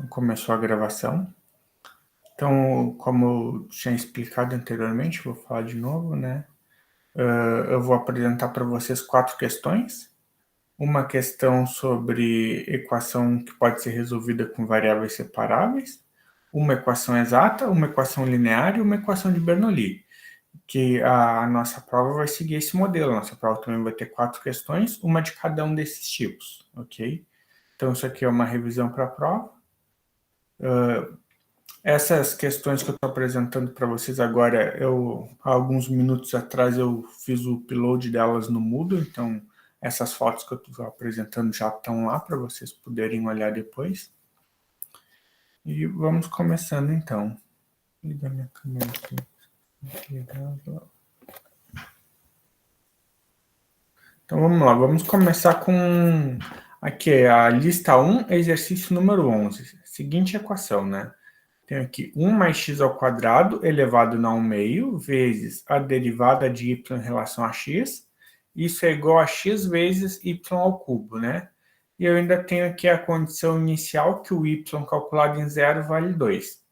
Começou a gravação. Então, como eu tinha explicado anteriormente, vou falar de novo, né? Eu vou apresentar para vocês 4 questões. Uma questão sobre equação que pode ser resolvida com variáveis separáveis, uma equação exata, uma equação linear e uma equação de Bernoulli. Que a nossa prova vai seguir esse modelo. A nossa prova também vai ter 4 questões, uma de cada um desses tipos, ok? Então, isso aqui é uma revisão para a prova. Essas questões que eu estou apresentando para vocês agora, há alguns minutos atrás eu fiz o upload delas no Moodle, então essas fotos que eu estou apresentando já estão lá para vocês poderem olhar depois. E vamos começando então. Liga minha câmera aqui. Então vamos lá, vamos começar com aqui a lista 1, exercício número 11. Seguinte equação, né? Tenho aqui 1 mais x ao quadrado elevado a 1 meio vezes a derivada de y em relação a x. Isso é igual a x vezes y ao cubo, né? E eu ainda tenho aqui a condição inicial que o y calculado em zero vale 2.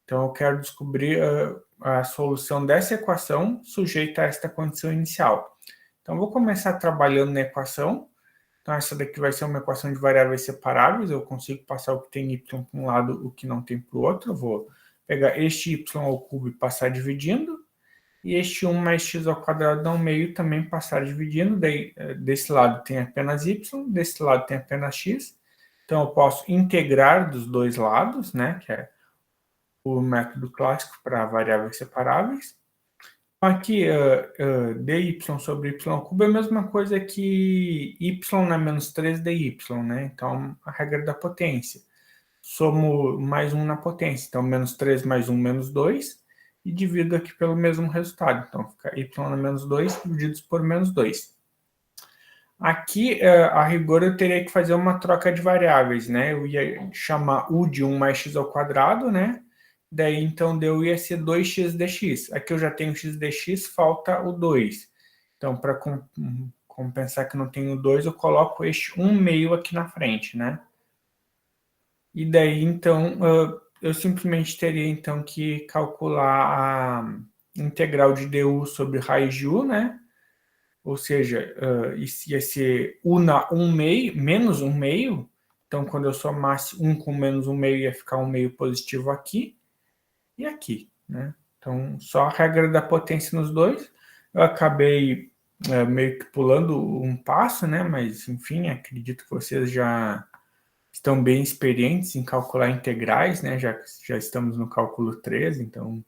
Então, eu quero descobrir a solução dessa equação sujeita a esta condição inicial. Então, vou começar trabalhando na equação. Então, essa daqui vai ser uma equação de variáveis separáveis. Eu consigo passar o que tem y para um lado, o que não tem para o outro. Eu vou pegar este y ao cubo e passar dividindo. E este 1 mais x ao quadrado ao meio também passar dividindo. Daí, desse lado tem apenas y, desse lado tem apenas x. Então, eu posso integrar dos dois lados, né? Que é o método clássico para variáveis separáveis. Aqui, dy sobre y ao cubo é a mesma coisa que y na menos 3 dy, né? Então, a regra da potência. Somo mais 1 na potência. Então, menos 3 mais 1, menos 2. E divido aqui pelo mesmo resultado. Então, fica y na menos 2 divididos por menos 2. Aqui, a rigor, eu teria que fazer uma troca de variáveis, né? Eu ia chamar u de 1 mais x ao quadrado, né? Daí, então, deu ia ser 2x dx. Aqui eu já tenho x dx, falta o 2. Então, para compensar que não tenho 2, eu coloco este 1 meio aqui na frente, né? E daí, então, eu simplesmente teria, então, que calcular a integral de du sobre raiz de u, né? Ou seja, isso ia ser u na 1 meio, menos 1 meio. Então, quando eu somasse 1 com menos 1 meio, ia ficar 1 meio positivo aqui e aqui, né? Então, só a regra da potência nos dois. Eu acabei meio que pulando um passo, né? Mas, enfim, acredito que vocês já estão bem experientes em calcular integrais, né? Já estamos no cálculo 3, então,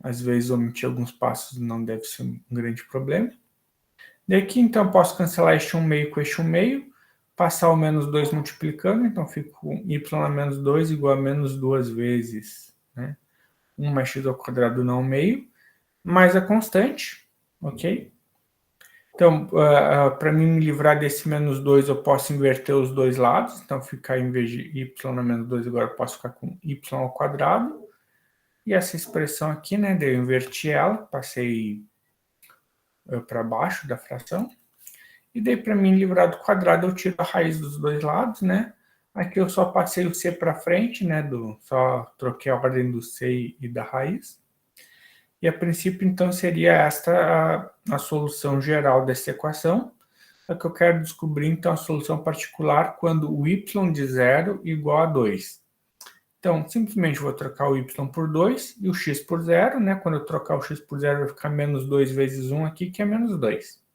às vezes, omitir alguns passos não deve ser um grande problema. Daqui, então, eu posso cancelar este 1 meio com este 1 meio, passar o menos 2 multiplicando, então fico com y a menos 2 igual a menos 2 vezes, né? 1 mais x ao quadrado na 1 meio, mais a constante, ok? Então, para mim me livrar desse menos 2, eu posso inverter os dois lados, então ficar em vez de y na menos 2, agora eu posso ficar com y ao quadrado, e essa expressão aqui, né, eu inverti ela, passei para baixo da fração, e daí para mim livrar do quadrado eu tiro a raiz dos dois lados, né? Aqui eu só passei o c para frente, né? Só troquei a ordem do c e da raiz. E a princípio, então, seria esta a solução geral dessa equação. Só que eu quero descobrir, então, a solução particular quando o y de 0 igual a 2. Então, simplesmente vou trocar o y por 2 e o x por 0, né? Quando eu trocar o x por 0, vai ficar menos 2 vezes 1 aqui, que é menos 2.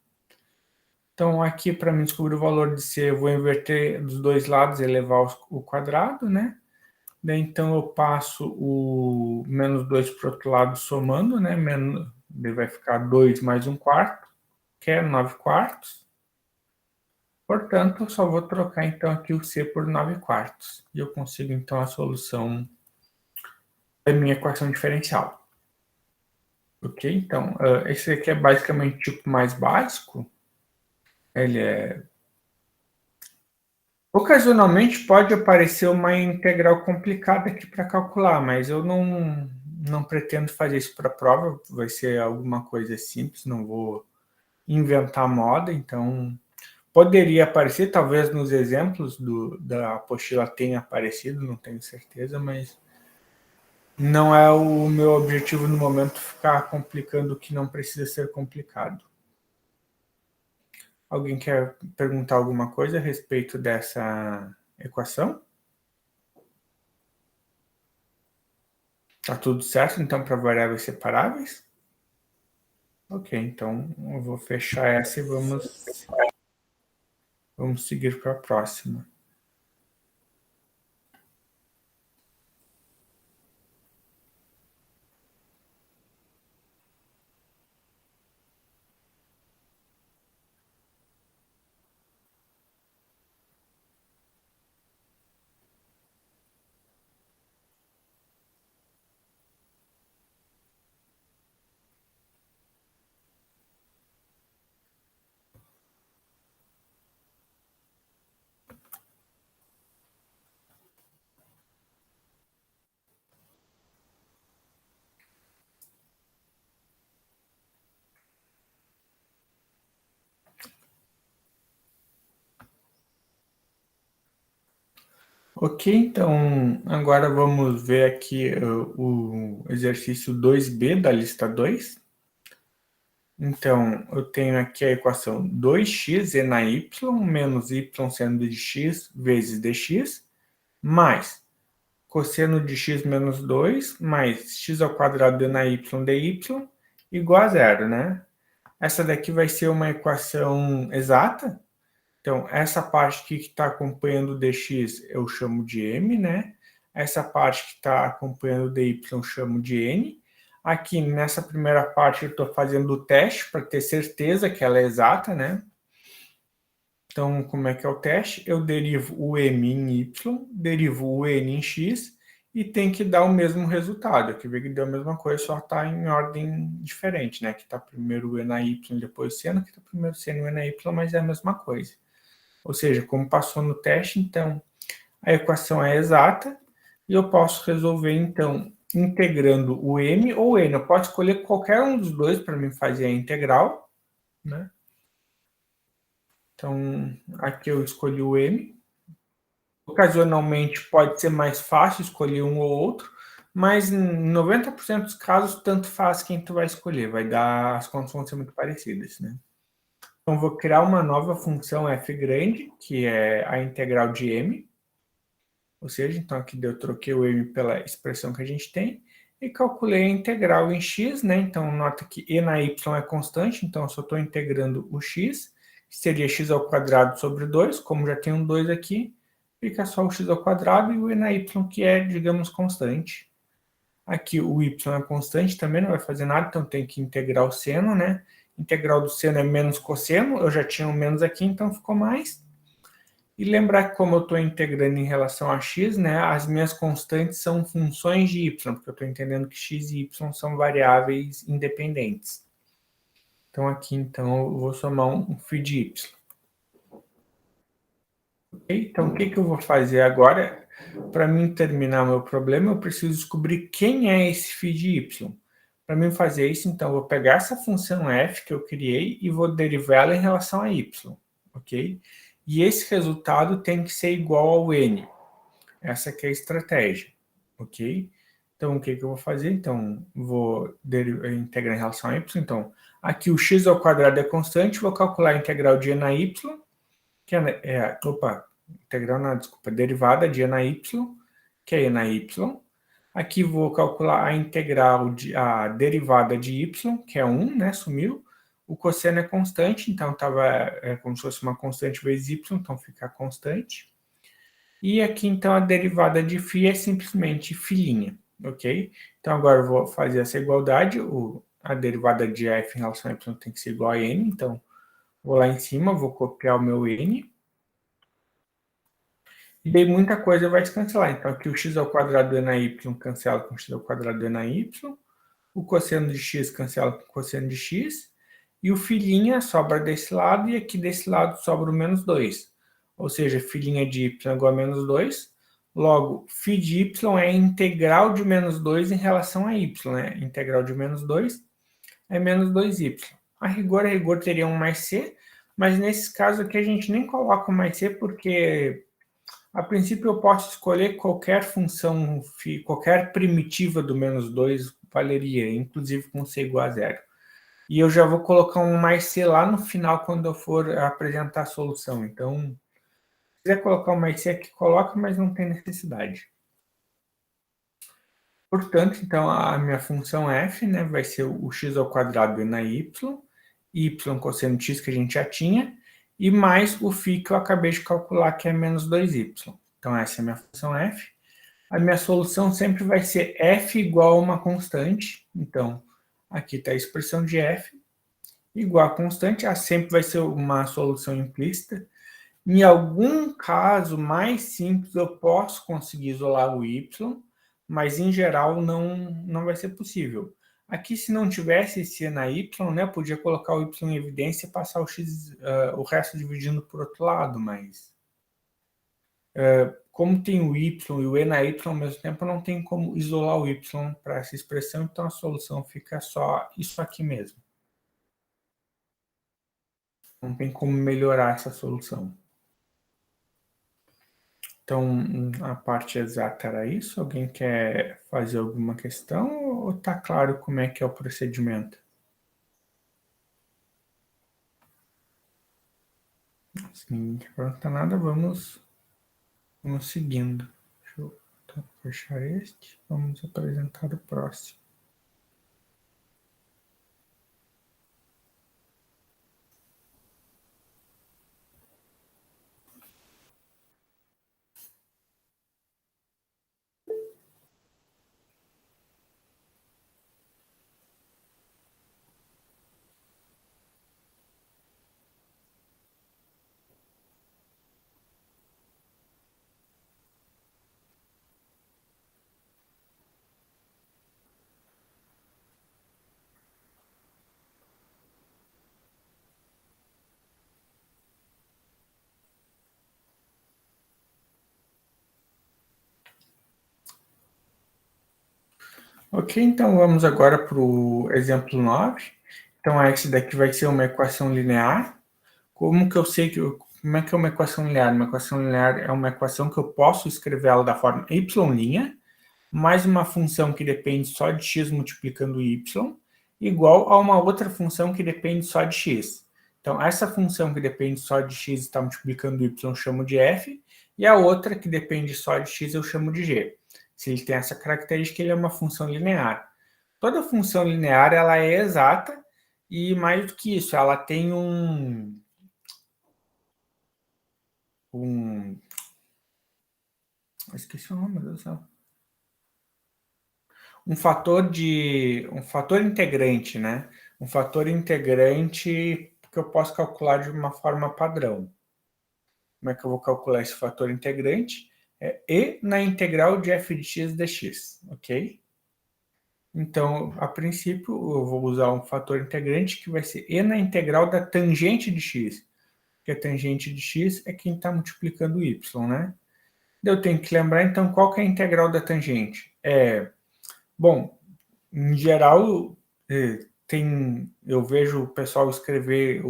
Então, aqui, para mim descobrir o valor de C, eu vou inverter dos dois lados e elevar o quadrado, né? Daí, então, eu passo o menos 2 para o outro lado somando, né? Daí vai ficar 2 mais 1 quarto, que é 9 quartos. Portanto, eu só vou trocar, então, aqui o C por 9 quartos. E eu consigo, então, a solução da minha equação diferencial. Ok? Então, esse aqui é basicamente o tipo mais básico. Ele é... Ocasionalmente pode aparecer uma integral complicada aqui para calcular, mas eu não pretendo fazer isso para a prova, vai ser alguma coisa simples, não vou inventar moda, então Poderia aparecer, talvez nos exemplos da apostila tenha aparecido, não tenho certeza, mas não é o meu objetivo no momento ficar complicando o que não precisa ser complicado. Alguém quer perguntar alguma coisa a respeito dessa equação? Tá tudo certo, então, para variáveis separáveis? Ok, então eu vou fechar essa e vamos seguir para a próxima. Ok, então agora vamos ver aqui o exercício 2b da lista 2. Então, eu tenho aqui a equação 2x e na y menos y seno de x vezes dx, mais cosseno de x menos 2, mais x ao quadrado d na y dy, igual a zero, né? Essa daqui vai ser uma equação exata. Então, essa parte aqui que está acompanhando o dx eu chamo de m, né? Essa parte que está acompanhando o dy eu chamo de n. Aqui, nessa primeira parte, eu estou fazendo o teste para ter certeza que ela é exata, né? Então, como é que é o teste? Eu derivo o m em y, derivo o n em x, e tem que dar o mesmo resultado. Aqui vê que deu a mesma coisa, só está em ordem diferente, né? Aqui está primeiro o e na y, depois o seno, aqui está primeiro o seno e o e na y, mas é a mesma coisa. Ou seja, como passou no teste, então, a equação é exata, e eu posso resolver, então, integrando o m ou n. Eu posso escolher qualquer um dos dois para mim fazer a integral, né? Então, aqui eu escolhi o m. Ocasionalmente pode ser mais fácil escolher um ou outro, mas em 90% dos casos, tanto faz quem tu vai escolher. Vai dar, as contas vão ser muito parecidas, né? Então, vou criar uma nova função f grande, que é a integral de m. Ou seja, então aqui eu troquei o m pela expressão que a gente tem e calculei a integral em x, né? Então, nota que e na y é constante, então eu só estou integrando o x, que seria x ao quadrado sobre 2, como já tem um 2 aqui, fica só o x ao quadrado e o e na y, que é, digamos, constante. Aqui o y é constante, também não vai fazer nada, então tem que integrar o seno, né? Integral do seno é menos cosseno, eu já tinha um menos aqui, então ficou mais. E lembrar que como eu estou integrando em relação a x, né, as minhas constantes são funções de y, porque eu estou entendendo que x e y são variáveis independentes. Então aqui, então, eu vou somar um φ de y. Okay? Então, o que eu vou fazer agora? Para mim terminar o meu problema, eu preciso descobrir quem é esse φ de y. Para mim fazer isso, então, eu vou pegar essa função f que eu criei e vou derivar ela em relação a y, ok? E esse resultado tem que ser igual ao n. Essa aqui é a estratégia, ok? Então, o que eu vou fazer? Então, vou integrar em relação a y. Então, aqui o x ao quadrado é constante, vou calcular a integral de e na y, que integral não, desculpa, derivada de e na y, que é e na y. Aqui vou calcular a integral a derivada de y, que é 1, né, sumiu. O cosseno é constante, então estava como se fosse uma constante vezes y, então fica constante. E aqui, então, a derivada de φ é simplesmente φ', ok? Então, agora eu vou fazer essa igualdade, a derivada de f em relação a y tem que ser igual a n, então, vou lá em cima, vou copiar o meu n, e daí muita coisa vai se cancelar. Então, aqui o x ao quadrado do e na y cancela com o x ao quadrado do e na y, o cosseno de x cancela com o cosseno de x, e o φ' sobra desse lado, e aqui desse lado sobra o menos 2. Ou seja, φ' de y é igual a menos 2. Logo, φ de y é a integral de menos 2 em relação a y, né? Integral de menos 2 é menos 2y. A rigor teria um mais c, Mas nesse caso aqui a gente nem coloca o mais c, porque a princípio eu posso escolher qualquer função, qualquer primitiva do menos 2 valeria, inclusive com c igual a zero. E eu já vou colocar um mais c lá no final quando eu for apresentar a solução. Então, se quiser colocar um mais c aqui, coloca, mas não tem necessidade. Portanto, então, a minha função f, né, vai ser o x ao quadrado e na y cosseno de x que a gente já tinha, e mais o φ que eu acabei de calcular, que é menos 2y. Então, essa é a minha função f. A minha solução sempre vai ser f igual a uma constante. Então, aqui está a expressão de f igual a constante. Ela sempre vai ser uma solução implícita. Em algum caso mais simples, eu posso conseguir isolar o y, mas em geral não vai ser possível. Aqui, se não tivesse esse na y, né, eu podia colocar o y em evidência e passar o x, o resto dividindo por outro lado, mas como tem o y e o e na y ao mesmo tempo, não tem como isolar o y para essa expressão, então a solução fica só isso aqui mesmo. Não tem como melhorar essa solução. Então, a parte exata era isso? Alguém quer fazer alguma questão ou está claro como é que é o procedimento? Se ninguém quer perguntar nada, vamos seguindo. Deixa eu fechar este. Vamos apresentar o próximo. Ok, então vamos agora para o exemplo 9. Então, essa daqui vai ser uma equação linear. Como que eu sei como é que é uma equação linear? Uma equação linear é uma equação que eu posso escrever ela da forma y', mais uma função que depende só de x multiplicando y, igual a uma outra função que depende só de x. Então, essa função que depende só de x e está multiplicando y eu chamo de f, e a outra que depende só de x eu chamo de g. Se ele tem essa característica, ele é uma função linear. Toda função linear ela é exata, e mais do que isso, ela tem esqueci o nome, meu Deus do céu. Um fator integrante, né? Um fator integrante que eu posso calcular de uma forma padrão. Como é que eu vou calcular esse fator integrante? É e na integral de f de x dx, ok? Então, a princípio, eu vou usar um fator integrante que vai ser e na integral da tangente de x, porque a tangente de x é quem está multiplicando y, né? Eu tenho que lembrar, então, qual que é a integral da tangente? Bom, em geral, eu vejo o pessoal escrever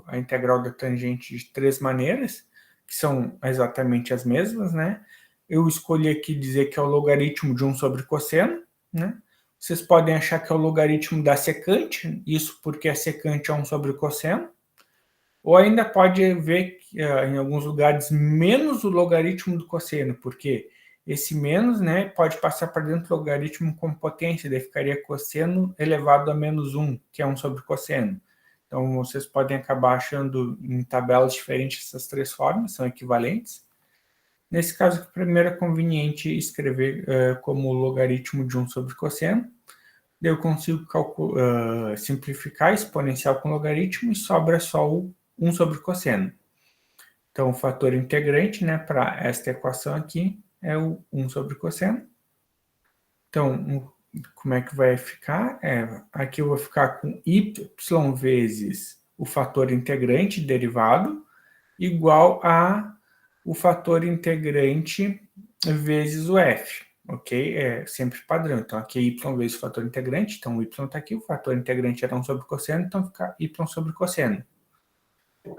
a integral da tangente de 3 maneiras, que são exatamente as mesmas, né? Eu escolhi aqui dizer que é o logaritmo de 1 sobre cosseno, né? Vocês podem achar que é o logaritmo da secante, isso porque a secante é 1 sobre cosseno, ou ainda pode ver que, em alguns lugares, menos o logaritmo do cosseno, porque esse menos, né, pode passar para dentro do logaritmo com potência, daí ficaria cosseno elevado a menos 1, que é 1 sobre cosseno. Então, vocês podem acabar achando em tabelas diferentes essas três formas, são equivalentes. Nesse caso, primeiro é conveniente escrever como logaritmo de 1 sobre cosseno. Daí eu consigo simplificar exponencial com logaritmo e sobra só o 1 sobre cosseno. Então, o fator integrante, né, para esta equação aqui é o 1 sobre cosseno. Então, como é que vai ficar? Aqui eu vou ficar com y vezes o fator integrante derivado igual a o fator integrante vezes o f, ok? É sempre padrão. Então, aqui é y vezes o fator integrante. Então, o y está aqui, o fator integrante era 1 sobre cosseno, então fica y sobre cosseno.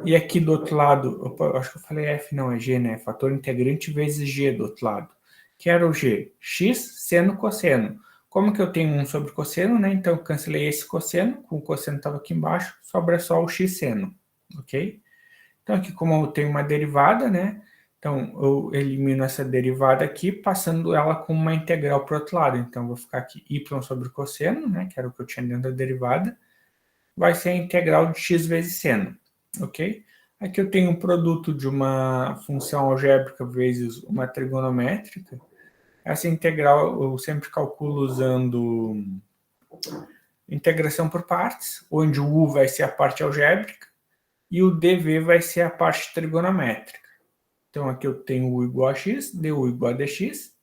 E aqui do outro lado, opa, acho que eu falei F, não, é G, né? Fator integrante vezes G do outro lado. Que era o G? X seno cosseno. Como que eu tenho 1 sobre cosseno, né? Então eu cancelei esse cosseno, o cosseno estava aqui embaixo, sobra só o x seno, ok? Então aqui como eu tenho uma derivada, né? Então eu elimino essa derivada aqui, passando ela com uma integral para o outro lado. Então vou ficar aqui y sobre cosseno, né? Que era o que eu tinha dentro da derivada, vai ser a integral de x vezes seno, ok? Aqui eu tenho um produto de uma função algébrica vezes uma trigonométrica. Essa integral eu sempre calculo usando integração por partes, onde o u vai ser a parte algébrica e o dv vai ser a parte trigonométrica. Então aqui eu tenho u igual a x, du igual a dx,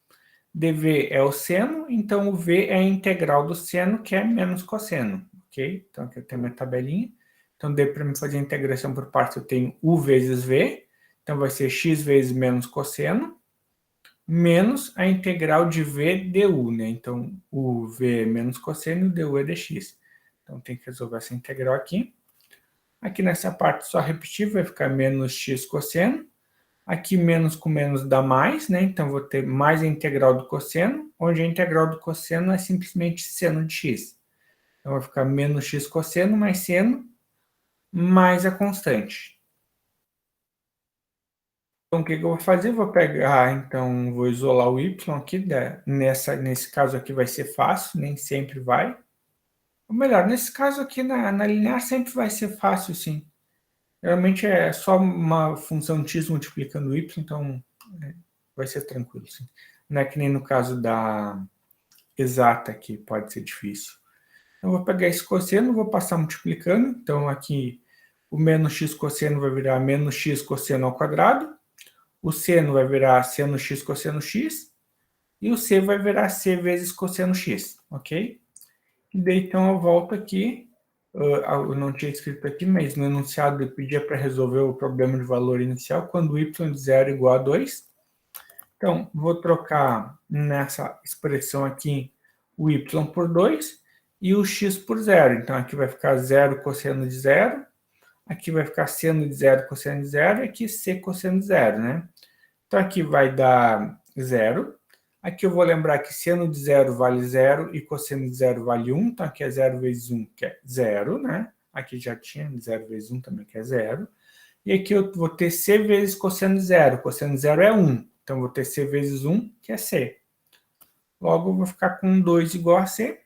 dv é o seno, então o v é a integral do seno, que é menos cosseno, ok? Então aqui eu tenho minha tabelinha. Então dê para me fazer a integração por partes, eu tenho u vezes v, então vai ser x vezes menos cosseno, menos a integral de v du, né? Então, o v é menos cosseno e o du é dx. Então, tem que resolver essa integral aqui. Aqui nessa parte, só repetir, vai ficar menos x cosseno. Aqui, menos com menos dá mais, né? Então, vou ter mais a integral do cosseno, onde a integral do cosseno é simplesmente seno de x. Então, vai ficar menos x cosseno mais seno, mais a constante. Então, o que eu vou fazer? Vou pegar, então, vou isolar o y aqui, nesse caso aqui vai ser fácil, nem sempre vai. Ou melhor, nesse caso aqui na linear sempre vai ser fácil, sim. Geralmente é só uma função x multiplicando y, então vai ser tranquilo, sim. Não é que nem no caso da exata que pode ser difícil. Eu vou pegar esse cosseno, vou passar multiplicando. Então aqui o menos x cosseno vai virar menos x cosseno ao quadrado. O seno vai virar seno x cosseno x, e o c vai virar c vezes cosseno x, ok? E daí, então, eu volto aqui, eu não tinha escrito aqui, mas no enunciado eu pedia para resolver o problema de valor inicial, quando y de 0 é igual a 2. Então, vou trocar nessa expressão aqui o y por 2 e o x por 0. Então, aqui vai ficar 0 cosseno de 0, aqui vai ficar seno de 0 cosseno de 0, e aqui c cosseno de 0, né? Então, aqui vai dar 0. Aqui eu vou lembrar que seno de 0 vale 0 e cosseno de 0 vale 1. Então, aqui é 0 vezes 1, que é 0, né? Aqui já tinha 0 vezes 1 também, que é 0. E aqui eu vou ter c vezes cosseno de 0. Cosseno de 0 é 1. Então, eu vou ter c vezes 1, que é c. Logo, eu vou ficar com 2 igual a c.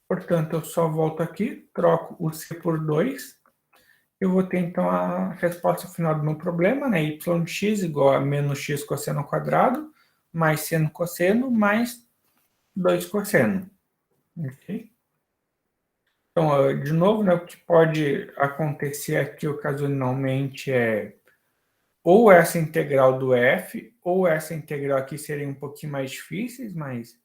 Portanto, eu só volto aqui, troco o c por 2. Eu vou ter, então, a resposta final do meu problema, né? Y de x igual a menos x cosseno ao quadrado, mais seno cosseno, mais 2 cosseno. Ok? Então, de novo, né, o que pode acontecer aqui ocasionalmente é ou essa integral do f, ou essa integral aqui seria um pouquinho mais difíceis, mas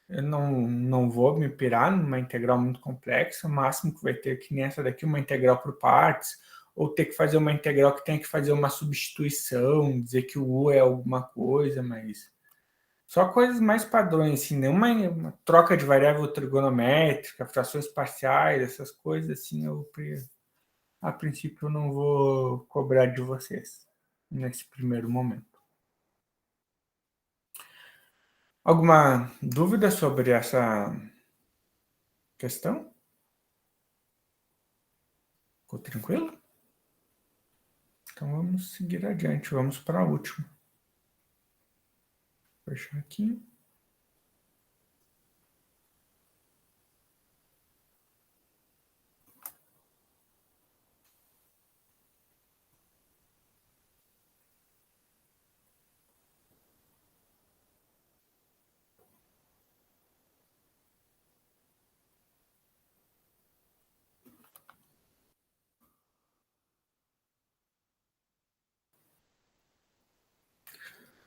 eu não vou me pirar numa integral muito complexa. O máximo que vai ter aqui nessa daqui uma integral por partes, ou ter que fazer uma integral que tem que fazer uma substituição, dizer que o u é alguma coisa, mas só coisas mais padrões, assim, nenhuma uma troca de variável trigonométrica, frações parciais, essas coisas assim, a princípio eu não vou cobrar de vocês nesse primeiro momento. Alguma dúvida sobre essa questão? Ficou tranquilo? Então vamos seguir adiante, vamos para a última. Vou fechar aqui.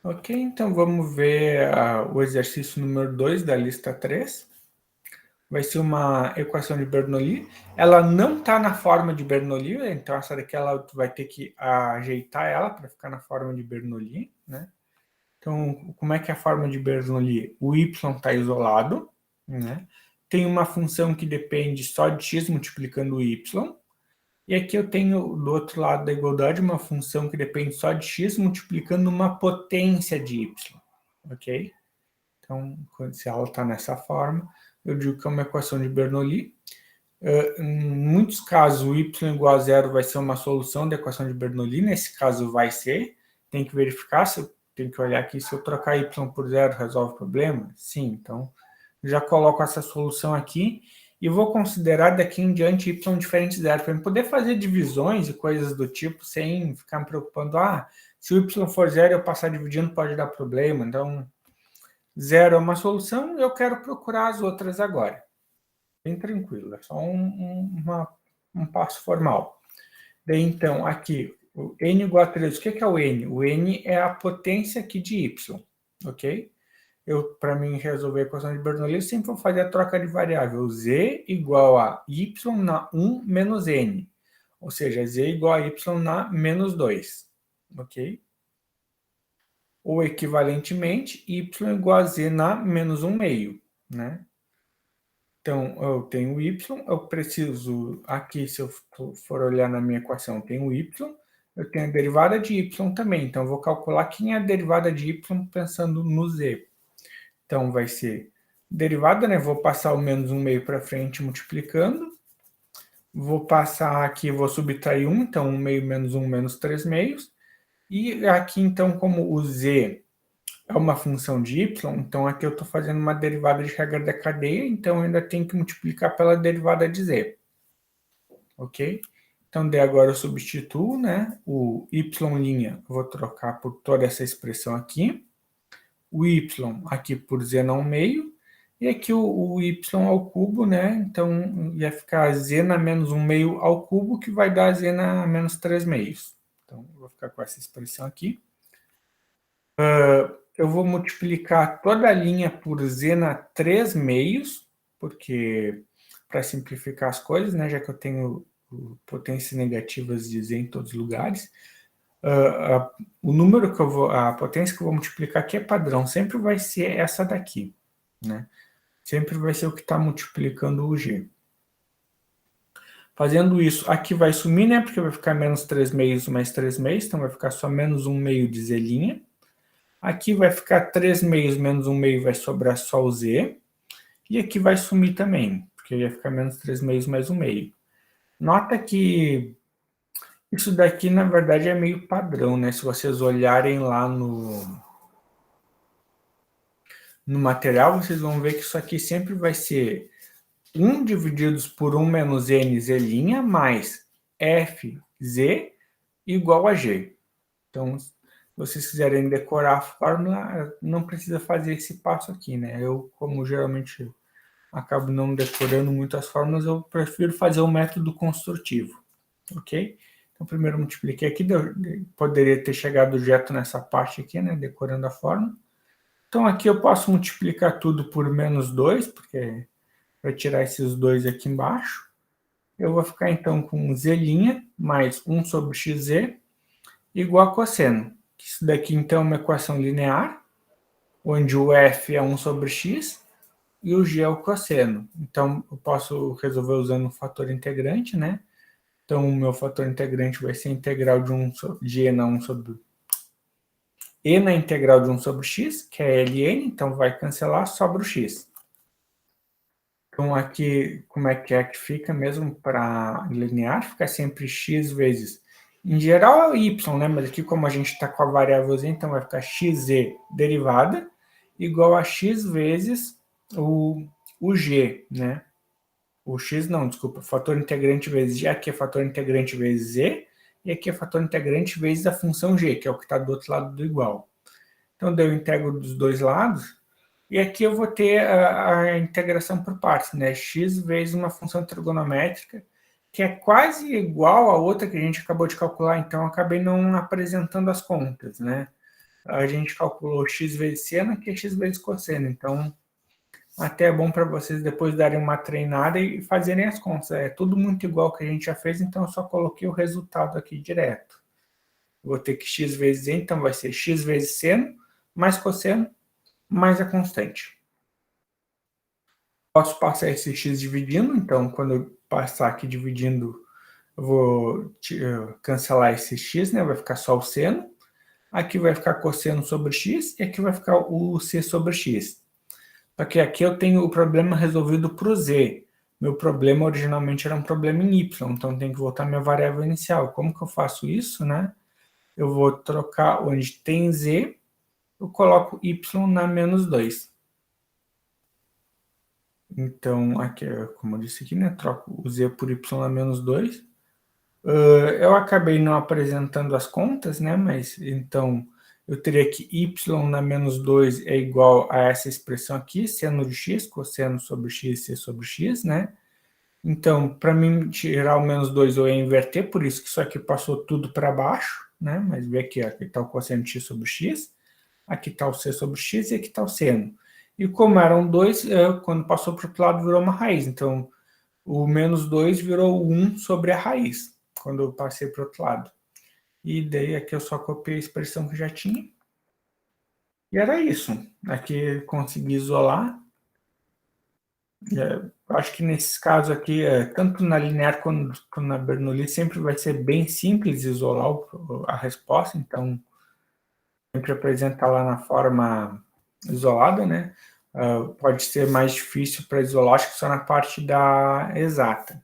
Ok, então vamos ver o exercício número 2 da lista 3. Vai ser uma equação de Bernoulli. Ela não está na forma de Bernoulli, então essa daqui ela vai ter que ajeitar ela para ficar na forma de Bernoulli, né? Então, como é que é a forma de Bernoulli? O y está isolado, né? Tem uma função que depende só de x multiplicando o y. E aqui eu tenho, do outro lado da igualdade, uma função que depende só de x multiplicando uma potência de y, ok? Então, se ela está nessa forma, eu digo que é uma equação de Bernoulli. Em muitos casos, o y igual a zero vai ser uma solução da equação de Bernoulli. Nesse caso, vai ser. Tem que verificar, tem que olhar aqui, se eu trocar y por zero, resolve o problema? Sim, então, já coloco essa solução aqui e vou considerar daqui em diante y diferente de zero, para eu poder fazer divisões e coisas do tipo, sem ficar me preocupando, se o y for zero, eu passar dividindo pode dar problema, então, zero é uma solução, eu quero procurar as outras agora. Bem tranquilo, é só um passo formal. Daí, então, aqui, o n igual a 3, o que é o n? O n é a potência aqui de y, ok? Para mim resolver a equação de Bernoulli, eu sempre vou fazer a troca de variável. Z igual a y na 1 menos n. Ou seja, z igual a y na menos 2, ok? Ou equivalentemente, y igual a z na menos 1 meio, né? Então, eu tenho y, eu preciso, aqui, se eu for olhar na minha equação, eu tenho y, eu tenho a derivada de y também. Então, eu vou calcular quem é a derivada de y pensando no z. Então, vai ser derivada, né? Vou passar o menos 1 meio para frente multiplicando. Vou passar aqui, vou subtrair 1, então 1 meio menos 1 menos 3 meios. E aqui, então, como o z é uma função de y, então aqui eu estou fazendo uma derivada de regra da cadeia, então eu ainda tenho que multiplicar pela derivada de z. Ok? Então, daí agora eu substituo, né? O y' eu vou trocar por toda essa expressão aqui. O y aqui por z na 1 meio. E aqui o y ao cubo, né? Então, ia ficar z na menos 1 meio ao cubo, que vai dar z na menos 3 meios. Então, eu vou ficar com essa expressão aqui. Eu vou multiplicar toda a linha por z na 3 meios, porque para simplificar as coisas, né, já que eu tenho potências negativas de z em todos os lugares, o número que eu vou, a potência que eu vou multiplicar aqui é padrão, sempre vai ser essa daqui, né? Sempre vai ser o que está multiplicando o g. Fazendo isso, aqui vai sumir, né, porque vai ficar menos 3 meios mais 3 meios, então vai ficar só menos 1 meio de z'. Aqui vai ficar 3 meios menos 1 meio, vai sobrar só o z. E aqui vai sumir também, porque vai ficar menos 3 meios mais 1 meio. Nota que isso daqui, na verdade, é meio padrão, né? Se vocês olharem lá no material, vocês vão ver que isso aqui sempre vai ser 1 divididos por 1 menos n z' mais fz igual a g. Então, se vocês quiserem decorar a fórmula, não precisa fazer esse passo aqui, né? Eu, como geralmente acabo não decorando muito as fórmulas, eu prefiro fazer o método construtivo, ok? Então, primeiro multipliquei aqui, poderia ter chegado direto nessa parte aqui, né? Decorando a fórmula. Então, aqui eu posso multiplicar tudo por menos 2, porque para tirar esses 2 aqui embaixo. Eu vou ficar, então, com z' mais 1 sobre xz igual a cosseno. Isso daqui, então, é uma equação linear, onde o f é 1 sobre x e o g é o cosseno. Então, eu posso resolver usando um fator integrante, né? Então, o meu fator integrante vai ser a integral de g na 1 sobre... e na integral de 1 sobre x, que é ln, então vai cancelar, sobra o x. Então, aqui, como é que fica mesmo para linear? Fica sempre x vezes... Em geral é y, né? Mas aqui, como a gente está com a variável z, então vai ficar xz derivada igual a x vezes o g, né? O x não, desculpa, fator integrante vezes g, aqui é fator integrante vezes z, e aqui é fator integrante vezes a função g, que é o que está do outro lado do igual. Então, eu integro dos dois lados, e aqui eu vou ter a integração por partes, né? X vezes uma função trigonométrica, que é quase igual a outra que a gente acabou de calcular, então eu acabei não apresentando as contas, né? A gente calculou x vezes seno, aqui é x vezes cosseno, então até é bom para vocês depois darem uma treinada e fazerem as contas. É tudo muito igual que a gente já fez, então eu só coloquei o resultado aqui direto. Vou ter que x vezes z, então vai ser x vezes seno, mais cosseno, mais a constante. Posso passar esse x dividindo, então quando eu passar aqui dividindo, Eu vou cancelar esse x, né? Vai ficar só o seno. Aqui vai ficar cosseno sobre x e aqui vai ficar o c sobre x. Só que aqui eu tenho o problema resolvido para o z. Meu problema originalmente era um problema em y, então tem que voltar minha variável inicial. Como que eu faço isso, né? Eu vou trocar onde tem z, eu coloco y na menos 2. Então, aqui, como eu disse aqui, né? Troco o z por y na menos 2. Eu acabei não apresentando as contas, né? Mas, então, eu teria que y na menos 2 é igual a essa expressão aqui, seno de x, cosseno sobre x, c sobre x, né? Então, para mim tirar o menos 2, eu ia inverter, por isso que isso aqui passou tudo para baixo, né? Mas vê aqui, aqui está o cosseno de x sobre x, aqui está o c sobre x e aqui está o seno. E como eram 2, quando passou para o outro lado virou uma raiz. Então, o menos 2 virou 1 sobre a raiz, quando eu passei para o outro lado. E daí aqui eu só copiei a expressão que já tinha. E era isso. Aqui consegui isolar. Acho que nesses casos aqui, tanto na linear quanto na Bernoulli, sempre vai ser bem simples isolar a resposta, então sempre apresentar lá na forma isolada, né? Pode ser mais difícil para isolar, acho que só na parte da exata.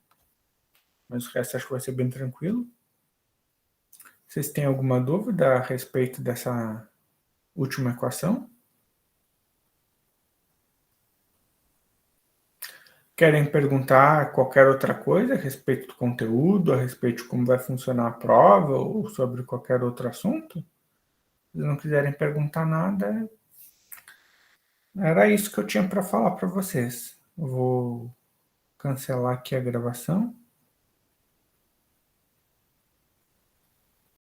Mas o resto acho que vai ser bem tranquilo. Vocês têm alguma dúvida a respeito dessa última equação? Querem perguntar qualquer outra coisa a respeito do conteúdo, a respeito de como vai funcionar a prova ou sobre qualquer outro assunto? Se não quiserem perguntar nada, era isso que eu tinha para falar para vocês. Eu vou cancelar aqui a gravação.